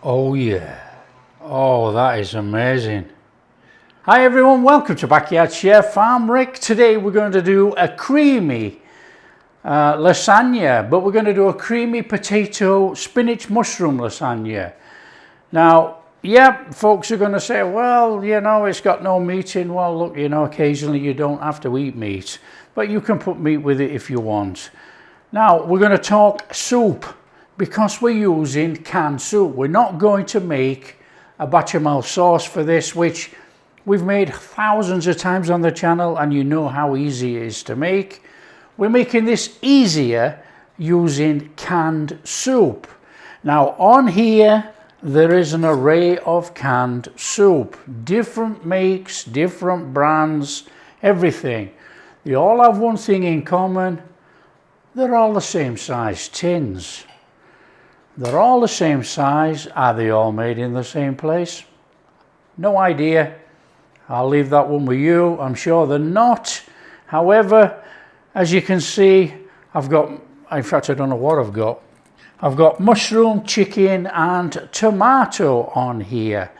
Oh yeah. Oh, that is amazing. Hi everyone, welcome to Backyard Chef. I'm Rick. Today we're going to do a creamy lasagna, but we're going to do a creamy potato spinach mushroom lasagna. Now, yeah, folks are going to say, well, you know, it's got no meat in. Well, look, you know, occasionally you don't have to eat meat, but you can put meat with it if you want. Now, we're going to talk soup because we're using canned soup. We're not going to make a bechamel sauce for this, which we've made thousands of times on the channel, and you know how easy it is to make. We're making this easier using canned soup. Now, on here, there is an array of canned soup, different makes, different brands, everything. They all have one thing in common. They're all the same size tins. They're all the same size. Are they all made in the same place? No idea. I'll leave that one with you. I'm sure they're not. However, as you can see, I've got, in fact, I don't know what I've got. I've got mushroom, chicken, and tomato on here.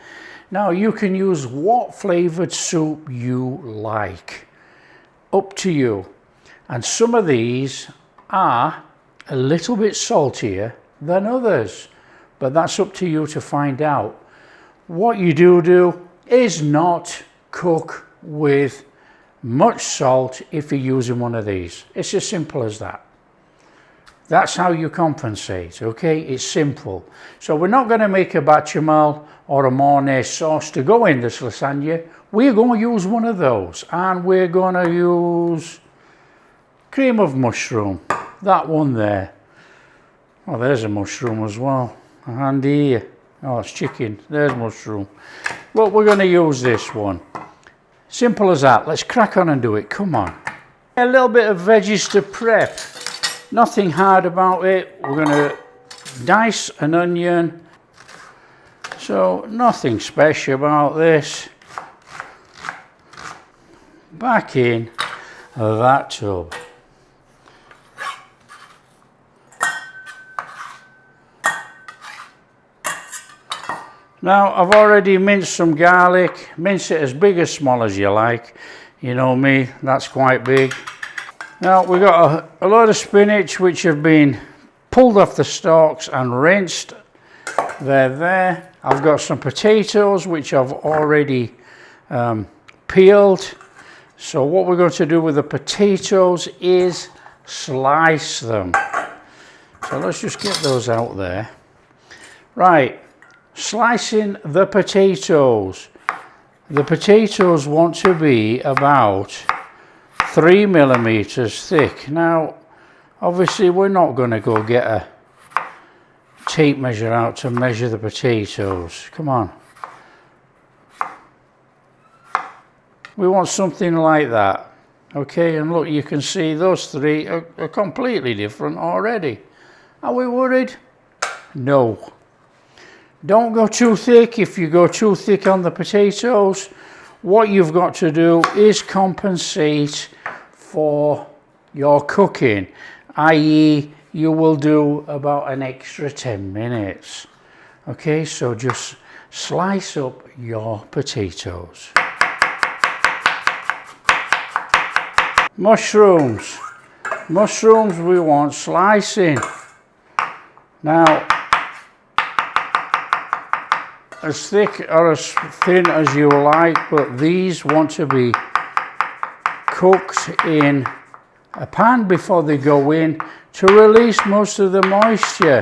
Now, you can use what flavored soup you like. Up to you. And some of these are a little bit saltier than others, but that's up to you to find out. What you do is not cook with much salt if you're using one of these. It's as simple as that. That's how you compensate, okay? It's simple. So we're not going to make a bechamel or a mayonnaise sauce to go in this lasagna. We're going to use one of those, and we're going to use cream of mushroom, that one there. Oh, there's a mushroom as well. And here. Oh, it's chicken. There's mushroom. Well, we're going to use this one. Simple as that. Let's crack on and do it. Come on. A little bit of veggies to prep. Nothing hard about it. We're going to dice an onion. So, nothing special about this. Back in that tub. Now, I've already minced some garlic. Mince it as big or small as you like. You know me, that's quite big. Now, we've got a load of spinach which have been pulled off the stalks and rinsed. They're there. I've got some potatoes which I've already peeled. So what we're going to do with the potatoes is slice them. So let's just get those out there. Right. Slicing the potatoes. The potatoes want to be about 3 millimeters thick. Now, obviously, we're not going to go get a tape measure out to measure the potatoes. Come on. We want something like that. Okay, and look, you can see those three are completely different already. Are we worried? No. Don't go too thick. If you go too thick on the potatoes, what you've got to do is compensate for your cooking, i.e. you will do about an extra 10 minutes. Okay, so just slice up your potatoes. Mushrooms. Mushrooms we want slicing. Now, as thick or as thin as you like, but these want to be cooked in a pan before they go in to release most of the moisture.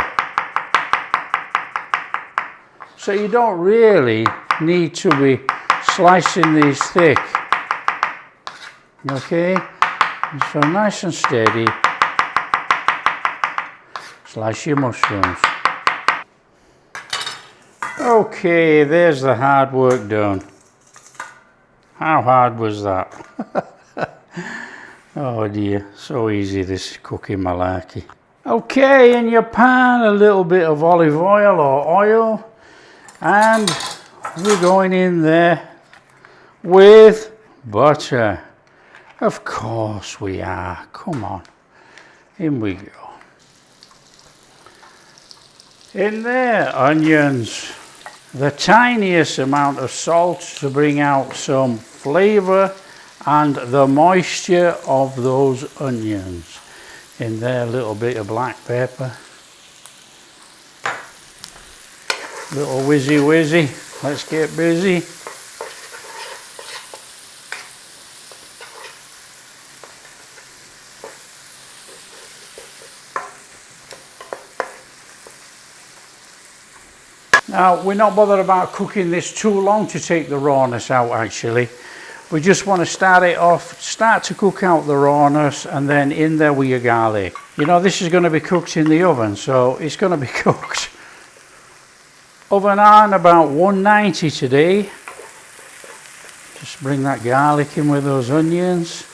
So you don't really need to be slicing these thick. Okay? So nice and steady. Slice your mushrooms. Okay, there's the hard work done. How hard was that? Oh dear, so easy this cooking malarkey. Okay, in your pan, a little bit of olive oil or oil, and we're going in there with butter. Of course we are, come on, in we go. In there, onions. The tiniest amount of salt to bring out some flavour and the moisture of those onions. In there, a little bit of black pepper. Little whizzy whizzy. Let's get busy. Now, we're not bothered about cooking this too long to take the rawness out actually. We just want to start to cook out the rawness, and then in there with your garlic. You know, this is going to be cooked in the oven, so it's going to be cooked. Oven on about 190 today. Just bring that garlic in with those onions.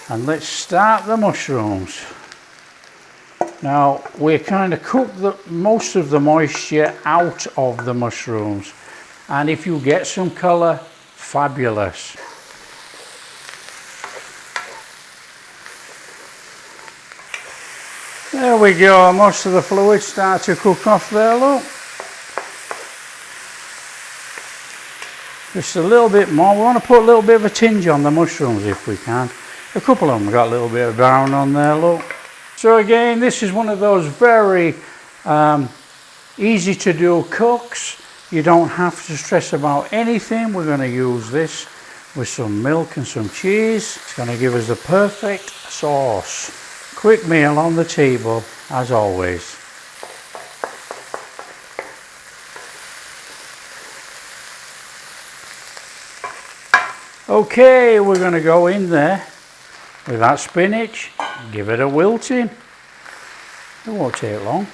And let's start the mushrooms. Now, we kind of cook most of the moisture out of the mushrooms. And if you get some colour, fabulous. There we go, most of the fluid start to cook off there, look. Just a little bit more. We want to put a little bit of a tinge on the mushrooms if we can. A couple of them got a little bit of brown on there, look. So again, this is one of those very easy to do cooks. You don't have to stress about anything. We're going to use this with some milk and some cheese. It's going to give us the perfect sauce. Quick meal on the table, as always. Okay, we're going to go in there with that spinach, give it a wilting. It won't take long.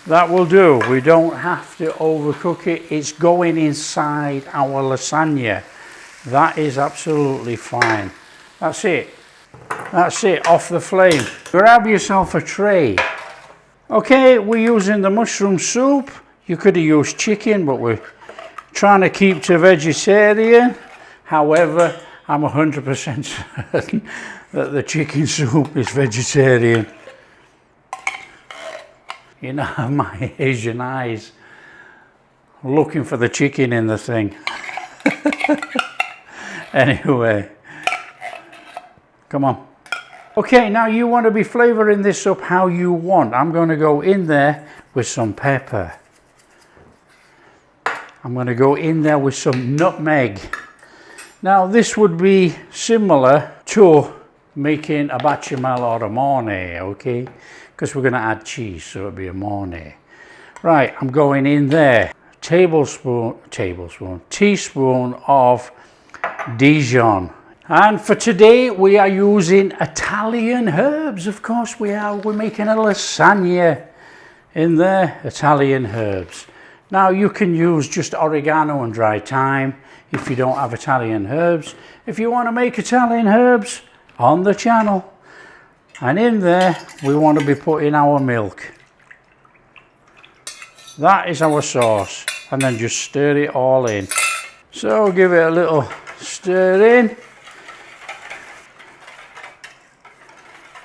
That will do. We don't have to overcook it. It's going inside our lasagna. That is absolutely fine. That's it. That's it, off the flame. Grab yourself a tray. Okay, we're using the mushroom soup. You could have used chicken, but we're trying to keep to vegetarian. However, I'm 100% certain that the chicken soup is vegetarian. You know, my Asian eyes looking for the chicken in the thing. Anyway, come on. Okay, now you want to be flavouring this up how you want. I'm going to go in there with some pepper. I'm going to go in there with some nutmeg. Now this would be similar to making a bechamel or a mornay, okay? Because we're going to add cheese, so it'll be a mornay. Right, I'm going in there. Teaspoon of Dijon. And for today, we are using Italian herbs. Of course we are. We're making a lasagna in there. Italian herbs. Now you can use just oregano and dry thyme if you don't have Italian herbs. If you want to make Italian herbs, on the channel. And in there, we want to be putting our milk. That is our sauce. And then just stir it all in. So give it a little stir in.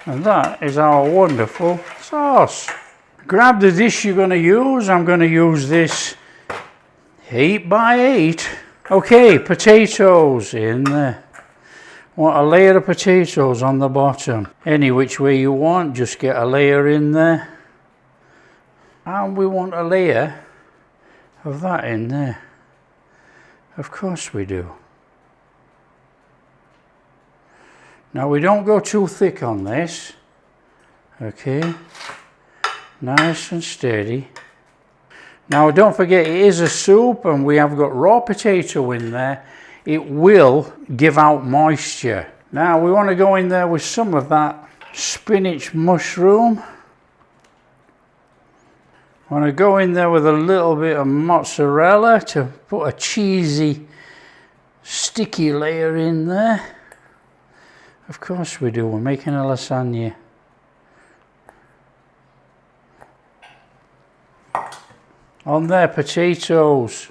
And that is our wonderful sauce. Grab the dish you're going to use. I'm going to use this 8x8. Okay, potatoes in there. Want a layer of potatoes on the bottom. Any which way you want, just get a layer in there. And we want a layer of that in there. Of course we do. Now we don't go too thick on this. Okay. Nice and steady. Now don't forget, it is a soup and we have got raw potato in there. It will give out moisture. Now we want to go in there with some of that spinach mushroom. I want to go in there with a little bit of mozzarella to put a cheesy, sticky layer in there. Of course we do, we're making a lasagna. On there, potatoes.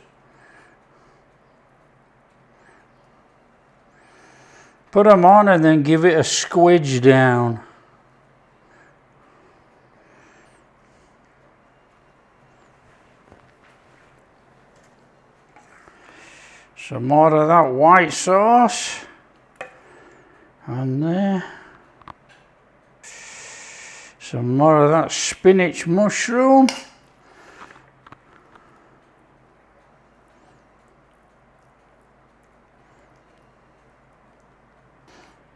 Put them on and then give it a squidge down. Some more of that white sauce on there. Some more of that spinach mushroom.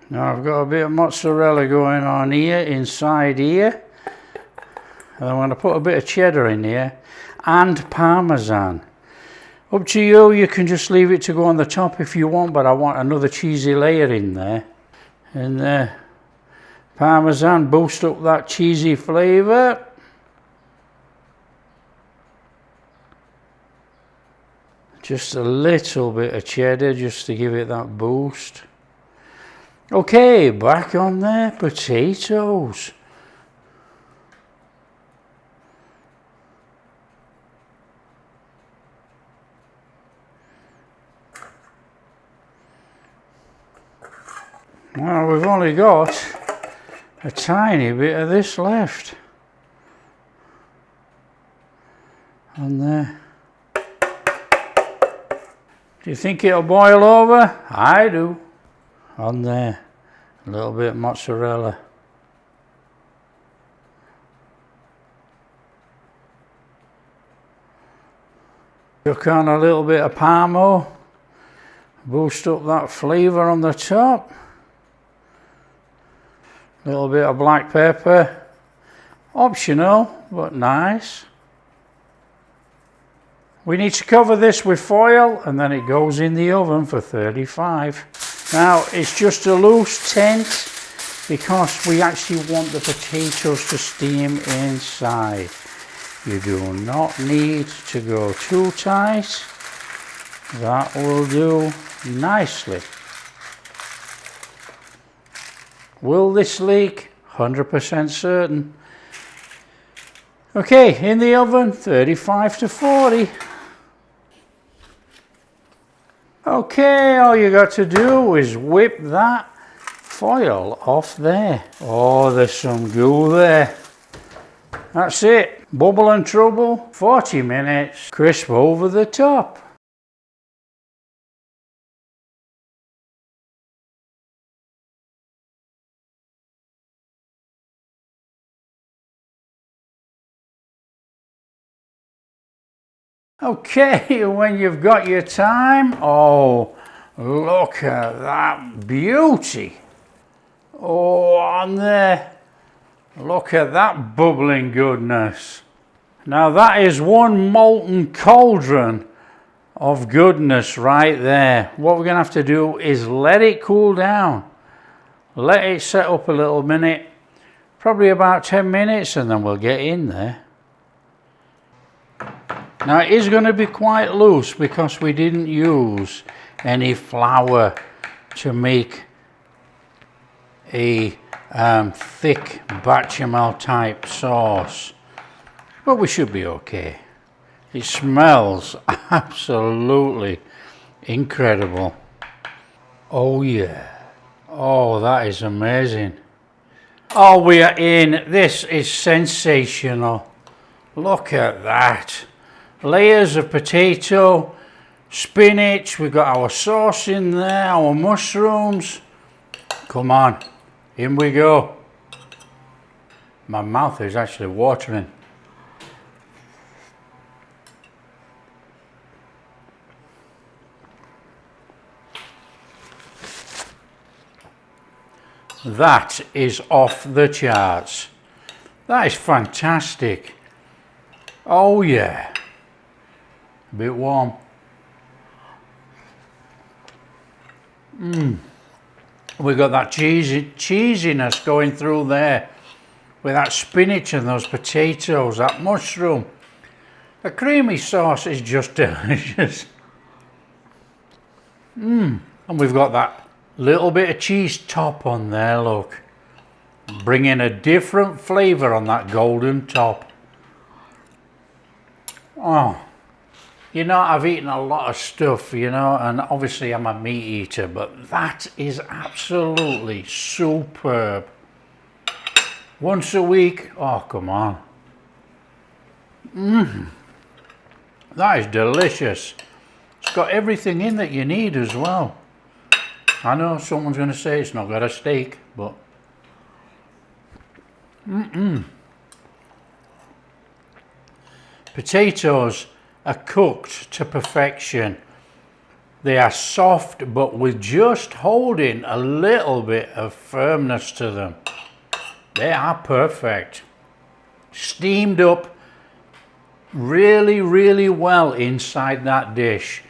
Now I've got a bit of mozzarella going on here, inside here. And I'm going to put a bit of cheddar in here and parmesan. Up to you, you can just leave it to go on the top if you want, but I want another cheesy layer in there. And there, parmesan, boost up that cheesy flavour. Just a little bit of cheddar just to give it that boost. Okay, back on there, potatoes. Well, we've only got a tiny bit of this left. On there. Do you think it'll boil over? I do. On there. A little bit of mozzarella. Chuck on a little bit of parmo. Boost up that flavour on the top. A little bit of black pepper, optional but nice. We need to cover this with foil and then it goes in the oven for 35. Now it's just a loose tent because we actually want the potatoes to steam inside. You do not need to go too tight. That will do nicely. Will this leak? 100% certain. Okay, in the oven, 35 to 40. Okay, all you got to do is whip that foil off there. Oh, there's some goo there. That's it. Bubble and trouble, 40 minutes, crisp over the top. Okay, when you've got your time, oh, look at that beauty. Oh, on there, look at that bubbling goodness. Now that is one molten cauldron of goodness right there. What we're going to have to do is let it cool down. Let it set up a little minute, probably about 10 minutes, and then we'll get in there. Now it is going to be quite loose because we didn't use any flour to make a thick bechamel type sauce, but we should be okay. It smells absolutely incredible. Oh yeah, oh that is amazing. Oh, we are in. This is sensational. Look at that. Layers of potato, spinach, we've got our sauce in there, our mushrooms. Come on, in we go. My mouth is actually watering. That is off the charts. That is fantastic. Oh yeah. A bit warm. We got that cheesiness going through there with that spinach and those potatoes, that mushroom. The creamy sauce is just delicious. And we've got that little bit of cheese top on there, look. Bringing a different flavour on that golden top. Oh. You know, I've eaten a lot of stuff, you know, and obviously I'm a meat eater, but that is absolutely superb. Once a week, oh, come on. That is delicious. It's got everything in that you need as well. I know someone's going to say it's not got a steak, but potatoes are cooked to perfection. They are soft, but with just holding a little bit of firmness to them. They are perfect. Steamed up really, really well inside that dish.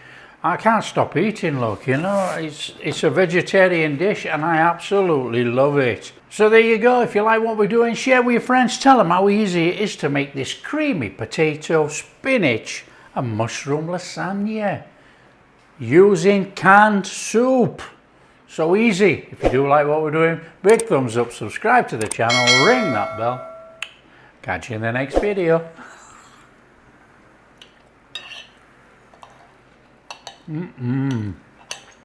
I can't stop eating, look, you know, it's a vegetarian dish and I absolutely love it. So there you go. If you like what we're doing, share with your friends. Tell them how easy it is to make this creamy potato, spinach and mushroom lasagna using canned soup. So easy. If you do like what we're doing, big thumbs up, subscribe to the channel, ring that bell. Catch you in the next video.